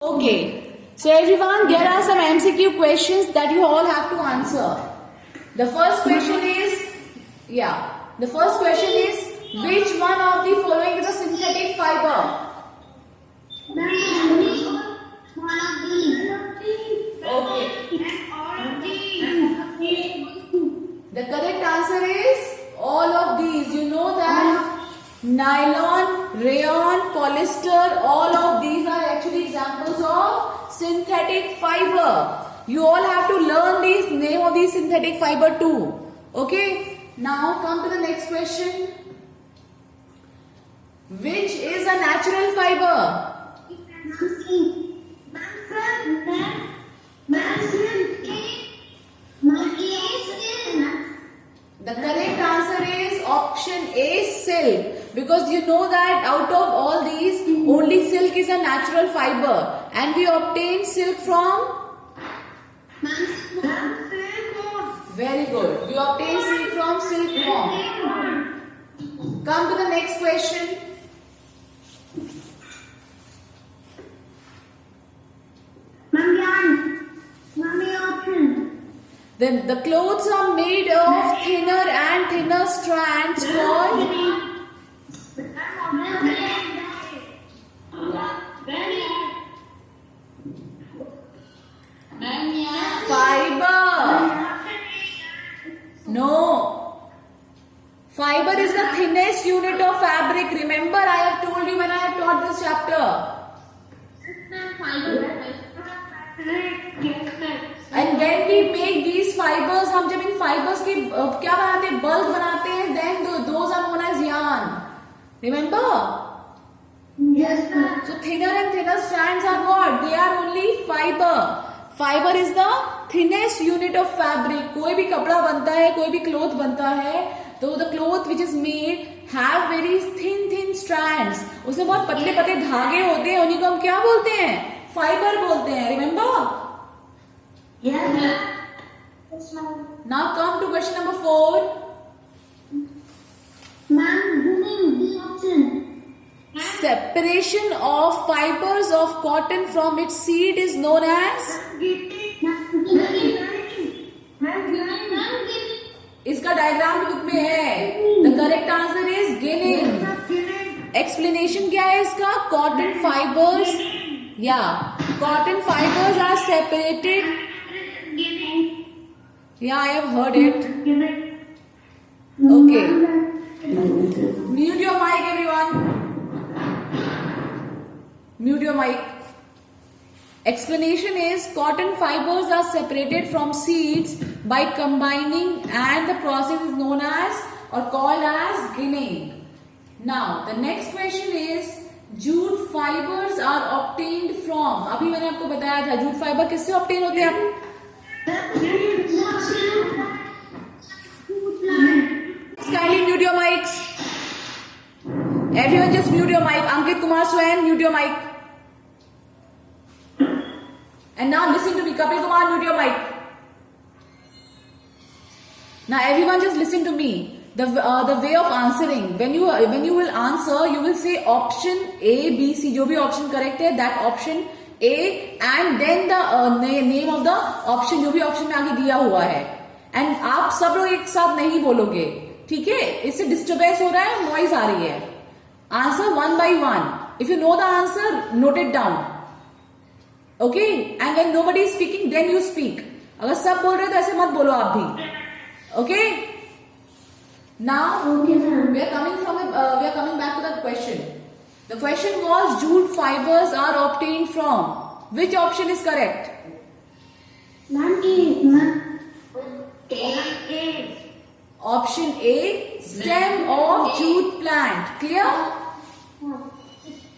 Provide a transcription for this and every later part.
Okay, so everyone, there are some MCQ questions that you all have to answer. The first question is, which one of the following is a synthetic fiber? Okay, the correct answer is all of these. You know that nylon, rayon, polyester, all of these are actually examples of synthetic fiber. You all have to learn these name of these synthetic fiber too. Okay, now come to the next question. Which is a natural fiber? The correct answer is option A, silk. Because you know that out of all these, only silk is a natural fiber. And we obtain silk from? Very good. We obtain silk from silkworm. Come to the next question. Then the clothes are made of thinner and thinner strands called fiber. No. Fiber is the thinnest unit of fabric. Remember, I have told you when I have taught this chapter. And when we make these fibers, हम जब इन fibers की क्या बनाते हैं, bulk बनाते हैं, then those are known as yarn. Remember? Yes, sir. So thinner and thinner strands are what? They are only fiber. Fiber is the thinnest unit of fabric. कोई भी कपड़ा बनता है, कोई भी cloth बनता है, तो the cloth which is made have very thin strands. उसमें बहुत पतले पतले धागे होते हैं, उन्हीं को हम क्या बोलते हैं? Fiber बोलते हैं. Remember? Yes, sir. Now come to question number 4. Ma'am, the option. Separation of fibers of cotton from its seed is known as? इसका डायग्राम बुक में है. The correct answer is ginning. Explanation क्या है इसका? Cotton fibers, cotton fibers are separated. Yeah, I have heard it. Okay. Mute your mic, everyone. Mute your mic. Explanation is cotton fibers are separated from seeds by combining, and the process is known as or called as ginning. Now, the next question is jute fibers are obtained from. अभी मैंने आपको बताया था jute fiber किससे obtain होते हैं? Kindly mute your mics. Everyone just mute your mic. Ankit Kumar Swain, mute your mic. And now listen to me. Kapil Kumar, mute your mic. Now everyone just listen to me. The way of answering. When you will answer, you will say option A, B, C. जो भी option correct है, that option A, and then the name of the option जो भी option में आगे दिया हुआ है. And आप सब लोग एक साथ नहीं बोलोगे, ठीक है? इससे disturbance हो रहा है, noise आ रही है. Answer one by one. If you know the answer, note it down. Okay? And when nobody is speaking, then you speak. अगर सब बोल रहे हो तो ऐसे मत बोलो आप भी. Okay? Now we are coming back to the question. The question was jute fibers are obtained from. Which option is correct? Option A, stem of jute plant. Clear?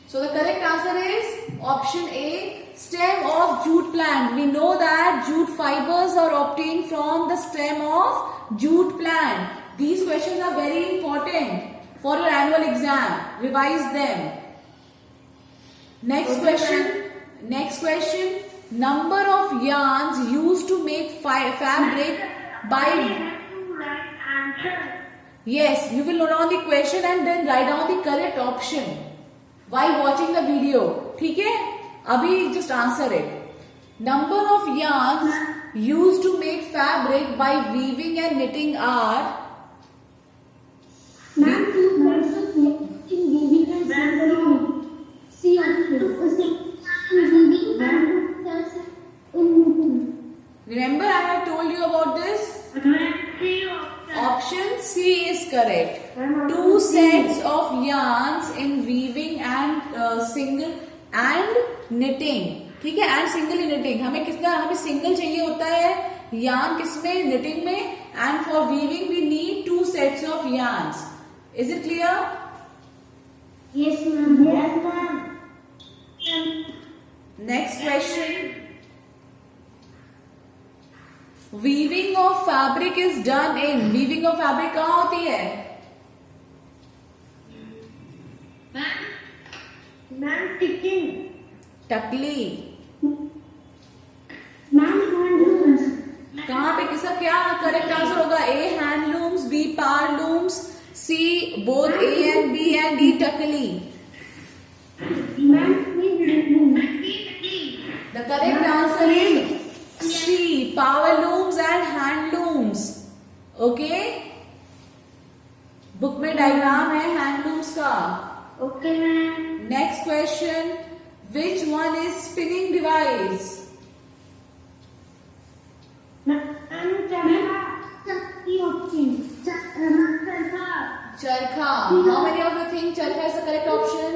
So the correct answer is option A, stem of jute plant. We know that jute fibers are obtained from the stem of jute plant. These questions are very important for your annual exam. Revise them. Next question. Number of yarns used to make fabric by... Yes, you will note down the question and then write down the correct option while watching the video. ठीक है? अभी just answer it. Number of yarns used to make fabric by weaving and knitting are. Ma'am, 2 sets of in weaving and sewing. See, weaving and 2 sets in knitting. Remember I have told you about this? Option C is correct. 2 sets of yarns in weaving and single and knitting. ठीक है, and single in knitting. हमें single चाहिए होता है yarn किसमें, knitting में, and for weaving we need 2 sets of yarns. Is it clear? Yes, ma'am. Yes, ma'am. Next question. Weaving of fabric is done in. Weaving of fabric कहाँ होती है? Ma'am, ticking. टकली. Ma'am, handlooms. कहाँ पे किसका क्या correct answer होगा? A handlooms, B power looms, C both A and B and D टकली. Ma'am, handlooms. The correct answer is C power looms and handlooms. Okay? Book में diagram है handlooms का. Okay, ma'am. Next question. Which one is spinning device? Ma'am, Charkha. How many of you think charkha is the correct option?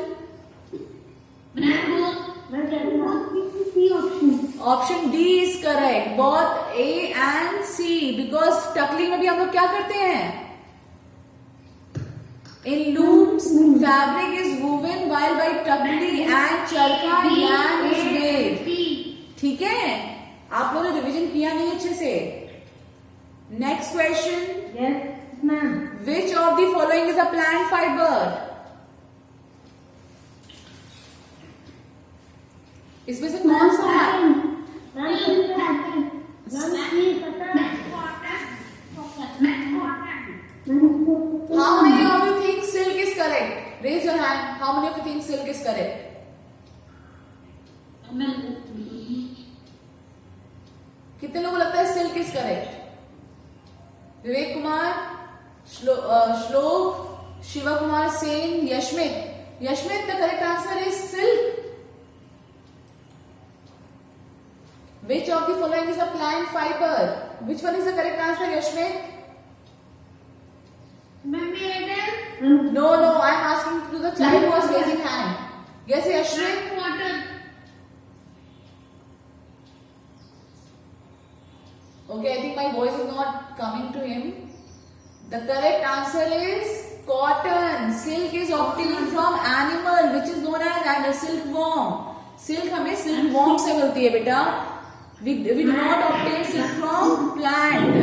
Option D is correct. Both A and C. Because टकली में भी हम लोग क्या करते हैं? In looms, fabric is woven while by takli and charkha yarn is made. ठीक है? आप लोगों ने रिवीजन किया नहीं अच्छे से. Next question. Yes, ma'am. Which of the following is a plant fiber? इसमें से कौन सा है? How many of you think silk is correct? Raise your hand. How many of you think silk is correct? कितने लोगों को लगता है silk is correct? Vivek Kumar, Shlok, Shiva Kumar Sen, Yashmit. Yashmit, the correct answer is silk. Which of the following is a plant fiber? Which one is the correct answer, Yashmit? No, I am asking to the child who was raising hand. Yes, Yashmit. Okay, I think my voice is not coming to him. The correct answer is cotton. Silk is obtained from animal, which is known as a silkworm. Silk हमें silkworm से मिलती है बेटा. We do not obtain silk from plant.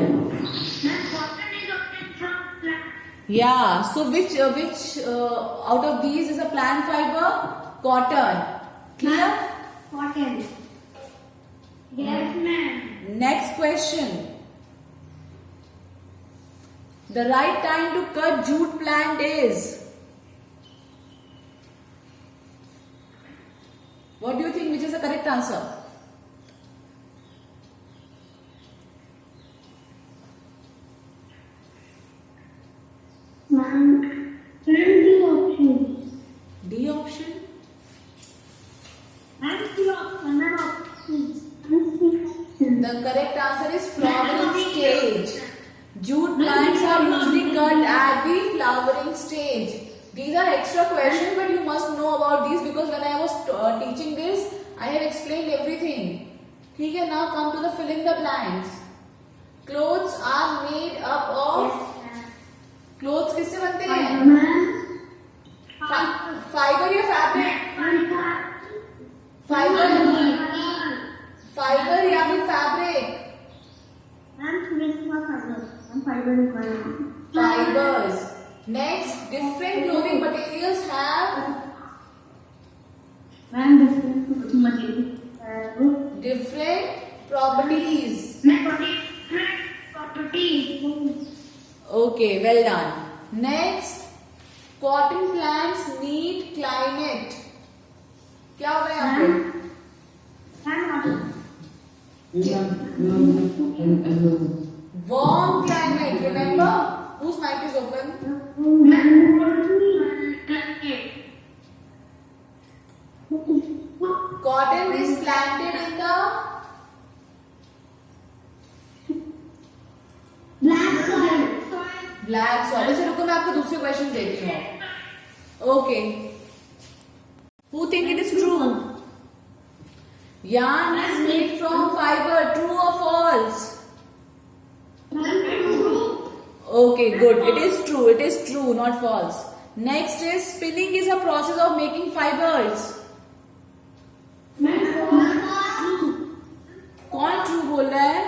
Yeah. So which out of these is a plant fiber? Cotton. Clear? Cotton. Yes, ma'am. Next question. The right time to cut jute plant is? What do you think? Which is the correct answer? Ma'am, D option. D option. Ma'am, C option. The correct answer is flowering stage. Jute plants are usually cut at the flowering stage. These are extra questions, but you must know about these because when I was teaching this, I have explained everything. ठीक है? Now come to the fill in the blanks. Clothes are made up of. Clothes किससे बनते हैं? Fibre या fabric? Fibre या फिर fabric? Fibers. Next, different clothing materials have different properties. Okay, well done. Next, cotton plants need climate. क्या होगा यहाँ पे? Warm climate. Remember? Whose mic is open? Cotton is planted in the black soil. अच्छा रुको मैं आपको दूसरे question देती हूँ. Okay. Who think it is true? Yarn is made from fiber. True or false? Okay, good. It is true. It is true, not false. Next is spinning is a process of making fibers. कौन true बोल रहा है?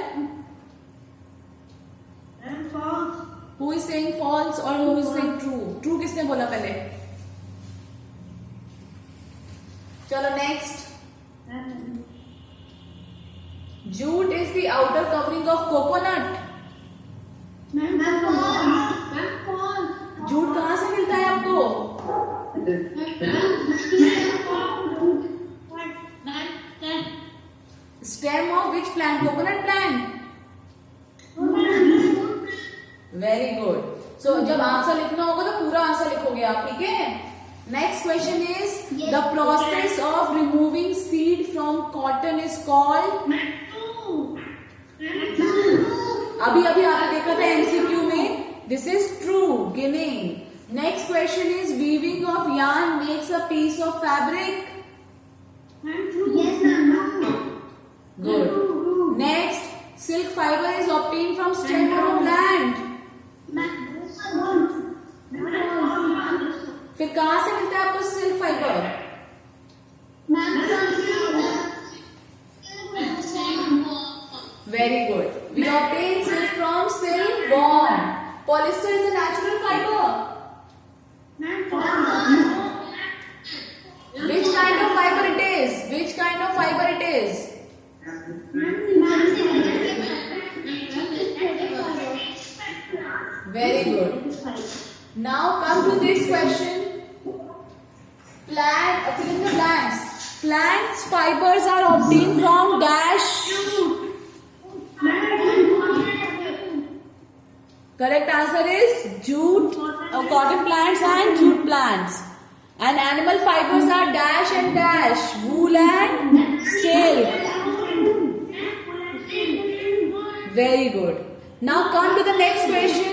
Who is saying false or who is saying true? True किसने बोला पहले? चलो next. Jute is the outer covering of coconut. Jute कहाँ से मिलता है आपको? Stem of which plant? Coconut plant. Very good. So जब आंसर लिखना होगा तो पूरा आंसर लिखोगे आप, ठीक है? Next question is the process of removing seed from cotton is called. अभी आपने देखा था MCQ में. This is true. Ginning. Next question is weaving of yarn makes a piece of fabric. Good. Next, silk fiber is obtained from stem of a plant. फिर कहाँ से मिलता है आपको silk fibre? Very good. We obtain silk from silkworm. Polyester is a natural fiber. Which kind of fiber it is? Which kind of fiber it is? Very good. Now come to this question. Fill in the blanks. Plants fibers are obtained from dash. Correct answer is jute, cotton plants and jute plants. And animal fibers are dash and dash, wool and silk. Very good. Now come to the next question.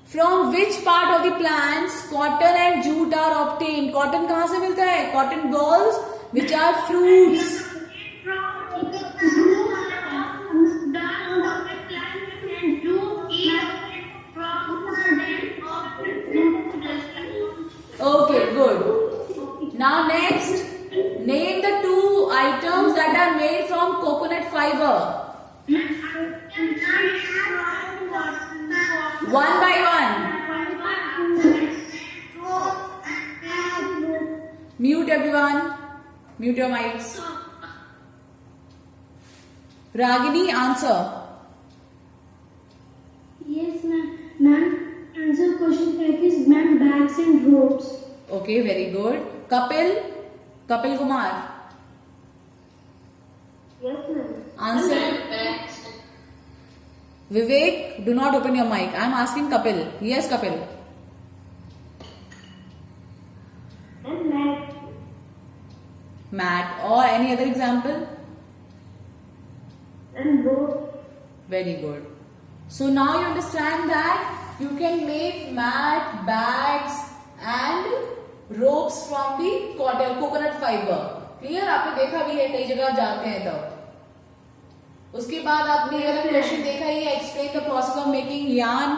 From which part of the plants cotton and jute are obtained? Cotton कहाँ से मिलता है? Cotton balls, which are fruits. Okay, good. Now next, name the two items that are made from coconut fiber. One by one. Mute everyone. Mute your mics. Ragini, answer. Yes, ma'am. Answer question 5 is ma'am bags and ropes. Okay, very good. Kapil Kumar. Yes, ma'am. Answer. Vivek, do not open your mic. I am asking Kapil. Yes, Kapil. And mat. Mat. Or any other example? And rope. Very good. So now you understand that you can make mat, bags and ropes from the coconut fiber. Clear? आपने देखा भी है, कई जगह जाते हैं तब. उसके बाद आपने ये वाला क्वेश्चन देखा ही है, explain the process of making yarn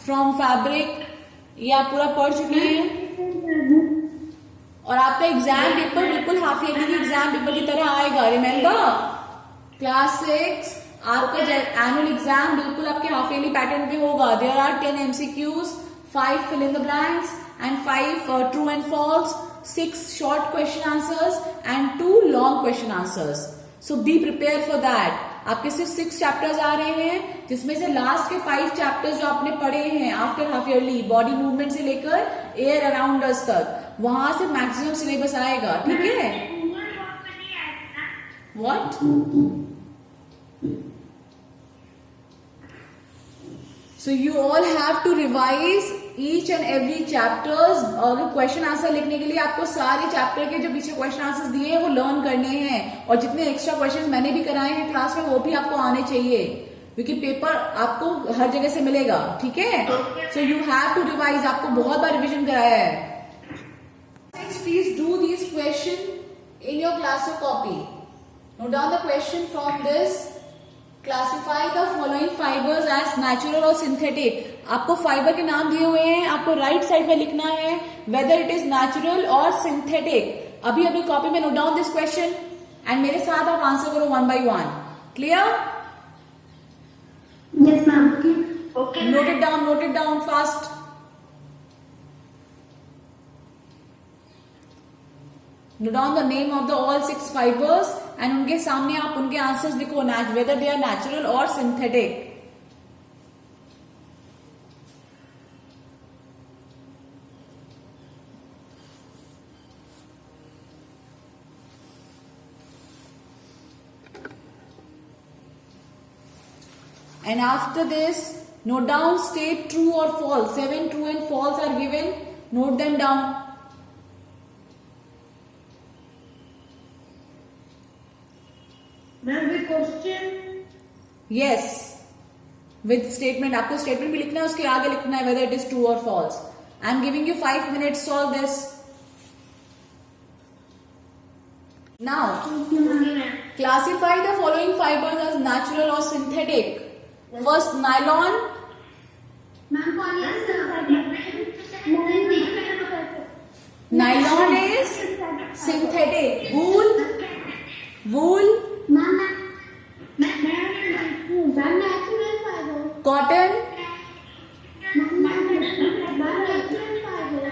from fabric. ये आप पूरा पढ़ चुके हैं. और आपका एग्जाम पेपर बिल्कुल हाफ ईयरली के एग्जाम पेपर की तरह आएगा. रिमेम्बर, क्लास 6 आपका एनुअल एग्जाम बिल्कुल आपके हाफ ईयरली पैटर्न पे होगा. There are 10 MCQs, 5 fill in the blanks and 5 true and false, 6 short question answers and 2 long question answers. So be prepared for that. आपके सिर्फ 6 चैप्टर्स आ रहे हैं, जिसमें से लास्ट के 5 चैप्टर्स जो आपने पढ़े हैं after half yearly, body movement से लेकर एयर अराउंड अस तक, वहां से मैक्सिमम सिलेबस आएगा. ठीक है? What? So you all have to revise each and every chapters. और क्वेश्चन आंसर लिखने के लिए आपको सारे चैप्टर के जो पीछे क्वेश्चन आंसर्स दिए हैं वो लर्न करने हैं, और जितने एक्स्ट्रा क्वेश्चंस मैंने भी कराए हैं क्लास में वो भी आपको आने चाहिए, क्योंकि पेपर आपको हर जगह से मिलेगा, ठीक है? So you have to revise, आपको बहुत बार रिविजन कराया है. Please do these questions in your class or copy. Note down the question from this. Classify the following fibers as natural or synthetic. आपको फाइबर के नाम दिए हुए हैं, आपको राइट साइड में लिखना है whether it is natural or synthetic. अभी अपनी कॉपी में note down this question and मेरे साथ आप आंसर करो one by one. Clear? Yes, ma'am. Okay. Note it down fast. Note down the name of the all 6 fibers and उनके सामने आप उनके आंसर्स लिखो, whether they are natural or synthetic. And after this, note down state true or false. 7 true and false are given. Note them down. Ma'am, with question. Yes. With statement. आपको statement भी लिखना है, उसके आगे लिखना है whether it is true or false. I am giving you 5 minutes. Solve this. Now, classify the following fibers as natural or synthetic. First, nylon. Ma'am, Nylon is synthetic. Wool. Cotton.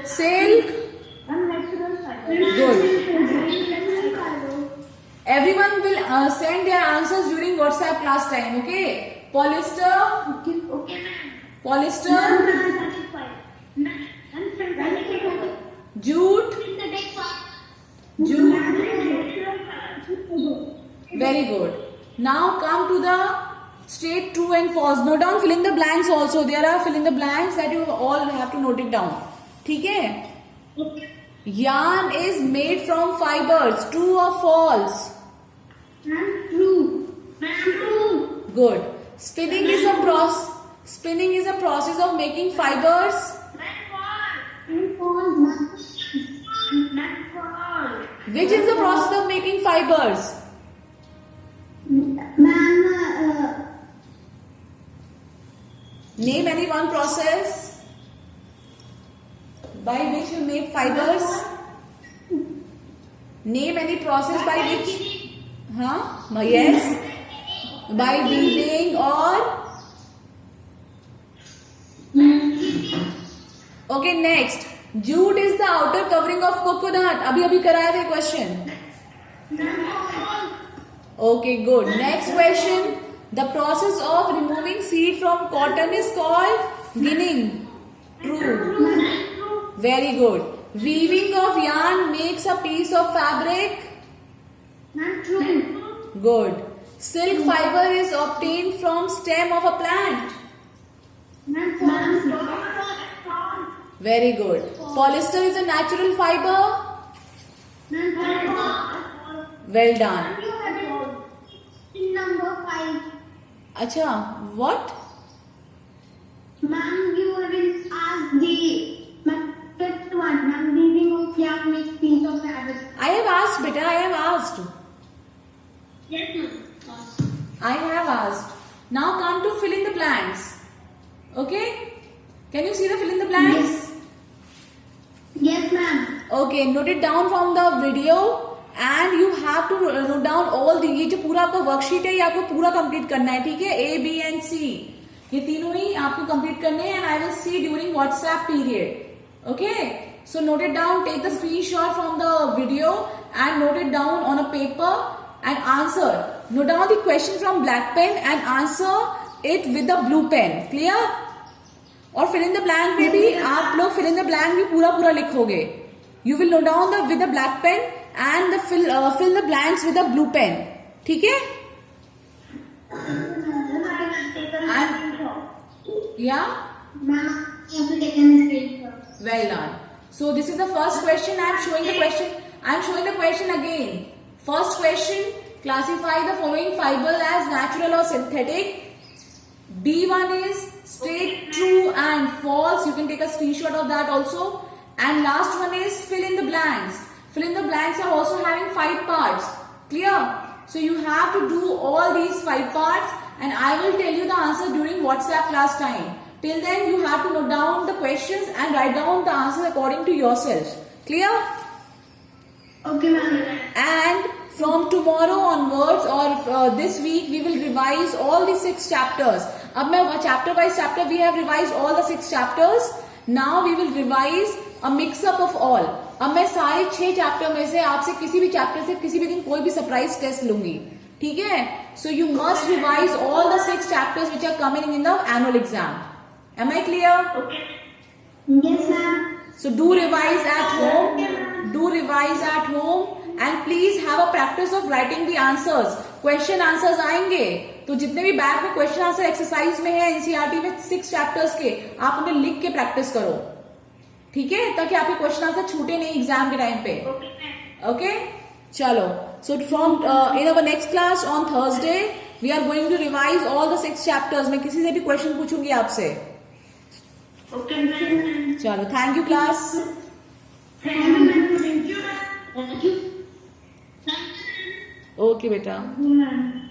Silk. Good. Everyone will send their answers during WhatsApp class time. Okay. Polyester. Jute. Very good. Now come to the state true and false. Note down fill in the blanks also. There are fill in the blanks that you all have to note it down. ठीक है? Yarn is made from fibers. True or false? True. Good. Spinning is a process of making fibers. Which is the process of making fibers? Name any one process by which you make fibers. Name any process by which? Yes. By weaving or? Okay, next. Jute is the outer covering of coconut. अभी कराया था question. Okay, good. Next question. The process of removing seed from cotton is called ginning. True. Very good. Weaving of yarn makes a piece of fabric. True. Good. Silk fiber is obtained from stem of a plant. Very good. Polyester is a natural fiber. Well done. Number 5. Acha, what? Ma'am, you will ask the fifth one. Ma'am, weaving of yarn makes piece of fabric. I have asked, beta. I have asked. Yes, ma'am. I have asked. Now come to fill in the blanks. Okay? Can you see the fill in the blanks? Yes, ma'am. Okay, note it down from the video and you have to note down all the ये जो पूरा आपका worksheet है ये आपको पूरा complete करना है, ठीक है? A, B and C ये तीनों ही आपको कंप्लीट करने हैं and I will see during WhatsApp period. Okay? So note it down, take the screenshot from the video and note it down on a paper and answer. Note down the question from black pen and answer it with the blue pen. Clear? और fill in the blank में भी आप लोग fill in the blank भी पूरा लिखोगे. You will note down the with the black pen and the fill the blanks with the blue pen. ठीक है? Yeah? Ma'am, you have to take a screenshot. Well done. So this is the first question. I am showing the question. I am showing the question again. First question: classify the following fiber as natural or synthetic. B1 is state true and false. You can take a screenshot of that also. And last one is fill in the blanks. Fill in the blanks are also having 5 parts. Clear? So you have to do all these 5 parts, and I will tell you the answer during WhatsApp class time. Till then, you have to note down the questions and write down the answers according to yourself. Clear? Okay, ma'am. And from tomorrow onwards or this week, we will revise all the 6 chapters. अब मैं chapter wise chapter, we have revised all the 6 chapters. Now we will revise a mix up of all. अब मैं सारे 6 chapter में से आपसे किसी भी चैप्टर से किसी भी दिन कोई भी सरप्राइज टेस्ट लूंगी. ठीक है? So you must revise all the 6 chapters which are coming in the annual exam. Am I clear? Okay. Yes, ma'am. So do revise at home. Do revise at home. And please have a practice of writing the answers. Question answers आएंगे तो जितने भी back में question answer exercise में है NCERT में 6 chapters के, आप उन्हें लिख के प्रैक्टिस करो. ठीक है? ताकि आपके क्वेश्चन आंसर छूटे नहीं एग्जाम के टाइम पे. ओके? चलो. So from in our next class on Thursday we are going to revise all the 6 chapters. मैं किसी से भी क्वेश्चन पूछूंगी आपसे. Okay, ma'am. चलो. Thank you class. Thank you, ma'am. Thank you. Thank you. Okay बेटा. Ma'am.